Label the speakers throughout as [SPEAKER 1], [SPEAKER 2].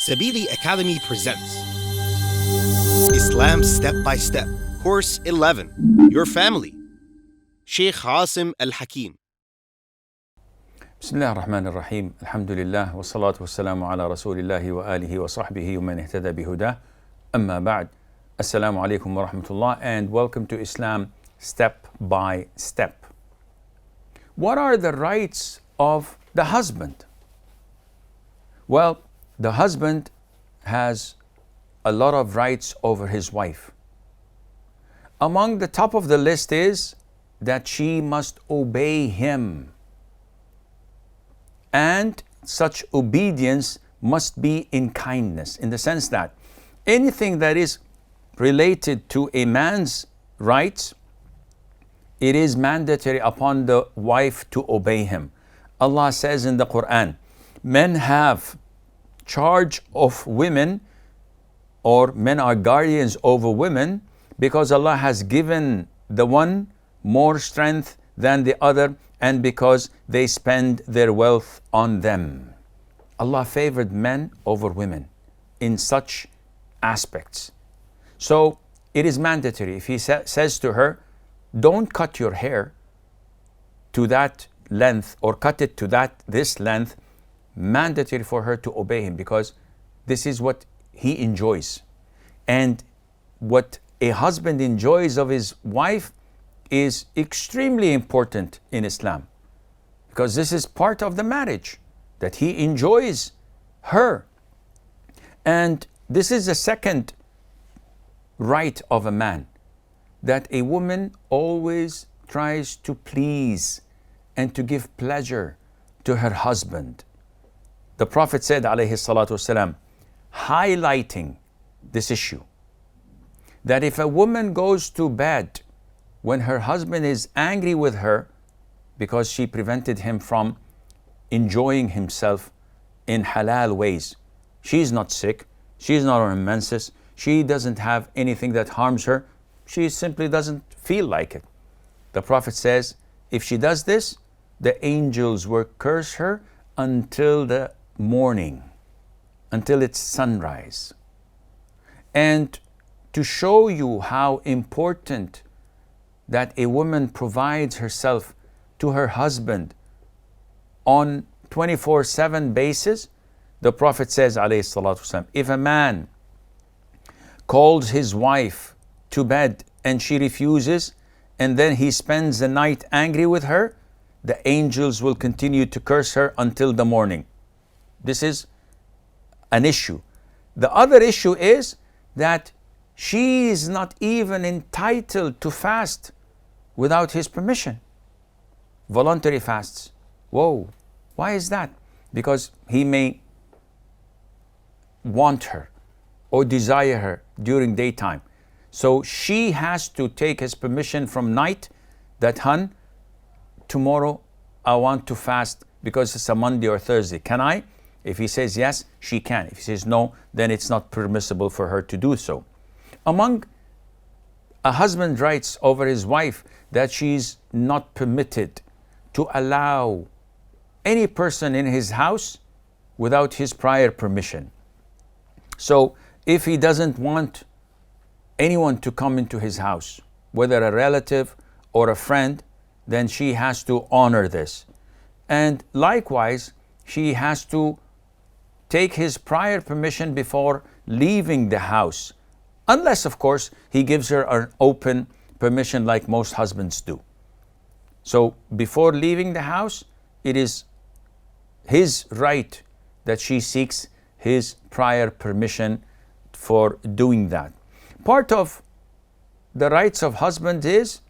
[SPEAKER 1] Sabili Academy presents Islam Step by Step, Course 11, Your Family. Sheikh Asim Al-Hakim.
[SPEAKER 2] بسم الله الرحمن الرحيم الحمد لله والصلاة والسلام على رسول الله وآله وصحبه ومن اهتدى بهداه أما بعد السلام عليكم ورحمة الله and welcome to Islam Step by Step. What are the rights of the husband? Well, the husband has a lot of rights over his wife. Among the top of the list is that she must obey him. And such obedience must be in kindness, in the sense that anything that is related to a man's rights, it is mandatory upon the wife to obey him. Allah says in the Quran, men have charge of women, or men are guardians over women, because Allah has given the one more strength than the other, and because they spend their wealth on them. Allah favored men over women in such aspects. So it is mandatory. If he says to her, don't cut your hair to that length or cut it to this length, mandatory for her to obey him, because this is what he enjoys. And what a husband enjoys of his wife is extremely important in Islam, because this is part of the marriage, that he enjoys her. And this is the second right of a man, that a woman always tries to please and to give pleasure to her husband. The Prophet said, alayhi salatu wasalam, highlighting this issue, that if a woman goes to bed when her husband is angry with her because she prevented him from enjoying himself in halal ways, she's not sick, she's not on her menses, she doesn't have anything that harms her, she simply doesn't feel like it. The Prophet says, if she does this, the angels will curse her until the morning, until it's sunrise. And to show you how important that a woman provides herself to her husband on 24/7 basis, the Prophet says, alayhi salatu wasalam, if a man calls his wife to bed and she refuses, and then he spends the night angry with her, the angels will continue to curse her until the morning. This is an issue. The other issue is that she is not even entitled to fast without his permission. Voluntary fasts. Whoa, why is that? Because he may want her or desire her during daytime. So she has to take his permission from night, that, hun, tomorrow I want to fast because it's a Monday or Thursday. Can I? If he says yes, she can. If he says no, then it's not permissible for her to do so. Among a husband's rights over his wife, that she's not permitted to allow any person in his house without his prior permission. So if he doesn't want anyone to come into his house, whether a relative or a friend, then she has to honor this. And likewise, she has to take his prior permission before leaving the house, unless, of course, he gives her an open permission like most husbands do. So before leaving the house, it is his right that she seeks his prior permission for doing that. Part of the rights of husband is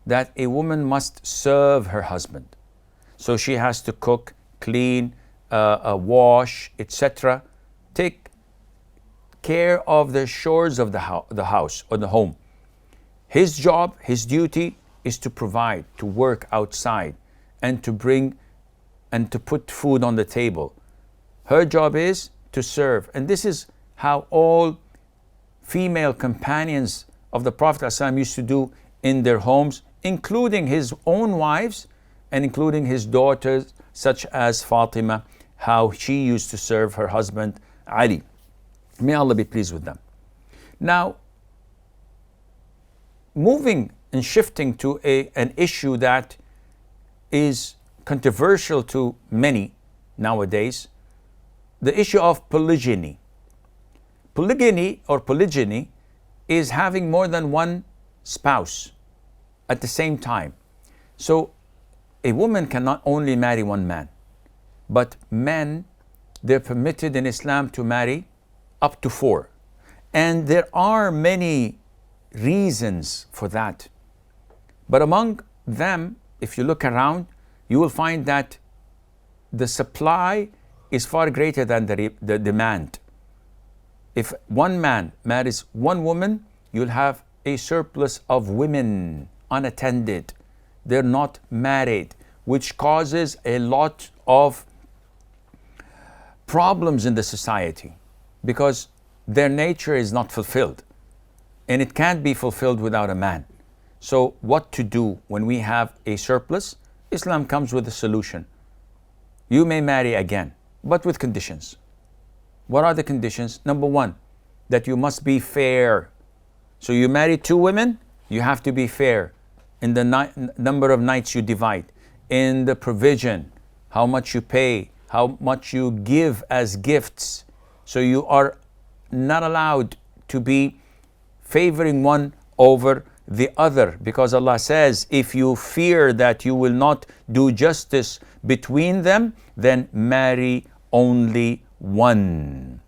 [SPEAKER 2] that a woman must serve her husband. So she has to cook, clean, wash, etc. Take care of the chores of the house or the home. His job, his duty is to provide, to work outside, and to bring and to put food on the table. Her job is to serve. And this is how all female companions of the Prophet ﷺ used to do in their homes, including his own wives and including his daughters, such as Fatima, how she used to serve her husband Ali. May Allah be pleased with them. Now, moving and shifting to an issue that is controversial to many nowadays, the issue of polygyny. Polygyny is having more than one spouse at the same time. So a woman cannot only marry one man, but men, they're permitted in Islam to marry up to 4. And there are many reasons for that. But among them, if you look around, you will find that the supply is far greater than the demand. If one man marries one woman, you'll have a surplus of women unattended. They're not married, which causes a lot of problems in the society because their nature is not fulfilled. And it can't be fulfilled without a man. So what to do when we have a surplus? Islam comes with a solution. You may marry again, but with conditions. What are the conditions? Number 1, that you must be fair. So you marry 2 women, you have to be fair in the number of nights you divide, in the provision, how much you pay, how much you give as gifts. So you are not allowed to be favoring one over the other, because Allah says, if you fear that you will not do justice between them, then marry only one.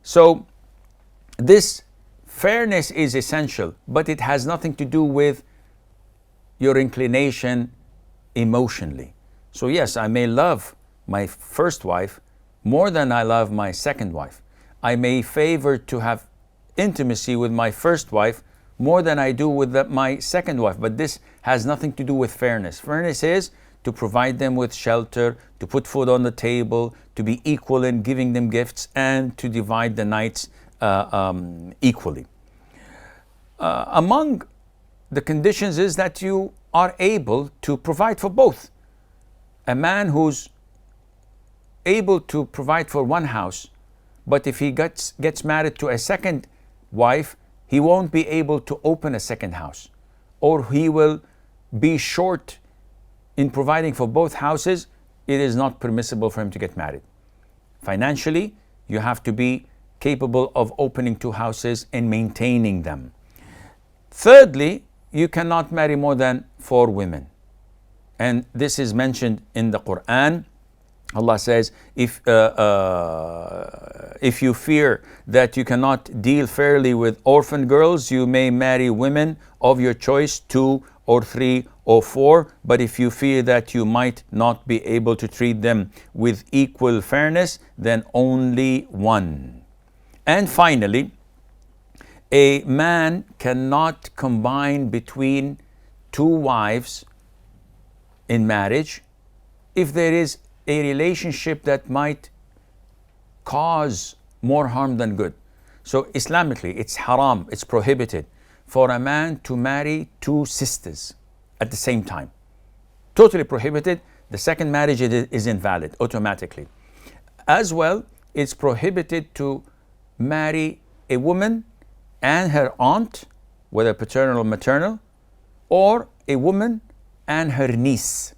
[SPEAKER 2] So this fairness is essential, but it has nothing to do with your inclination emotionally. So yes, I may love my first wife more than I love my second wife. I may favor to have intimacy with my first wife more than I do with my second wife, but this has nothing to do with fairness. Fairness is to provide them with shelter, to put food on the table, to be equal in giving them gifts, and to divide the nights equally. Among the conditions is that you are able to provide for both. A man who's able to provide for one house, but if he gets married to a second wife, he won't be able to open a second house, or he will be short in providing for both houses. It is not permissible for him to get married. Financially, you have to be capable of opening 2 houses and maintaining them. Thirdly, you cannot marry more than 4 women. And this is mentioned in the Quran. Allah says, if you fear that you cannot deal fairly with orphan girls, you may marry women of your choice, 2 or 3 or 4. But if you fear that you might not be able to treat them with equal fairness, then only 1. And finally, a man cannot combine between 2 wives in marriage if there is a relationship that might cause more harm than good. So Islamically, it's haram, it's prohibited for a man to marry 2 sisters at the same time. Totally prohibited. The second marriage is invalid automatically. As well, it's prohibited to marry a woman and her aunt, whether paternal or maternal, or a woman and her niece.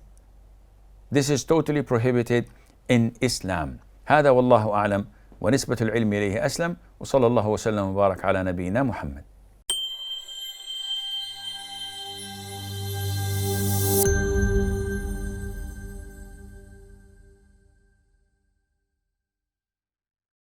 [SPEAKER 2] This is totally prohibited in Islam. هذا والله أعلم ونسبة العلم إليه أسلم وصلى الله وسلم وبارك على نبينا محمد.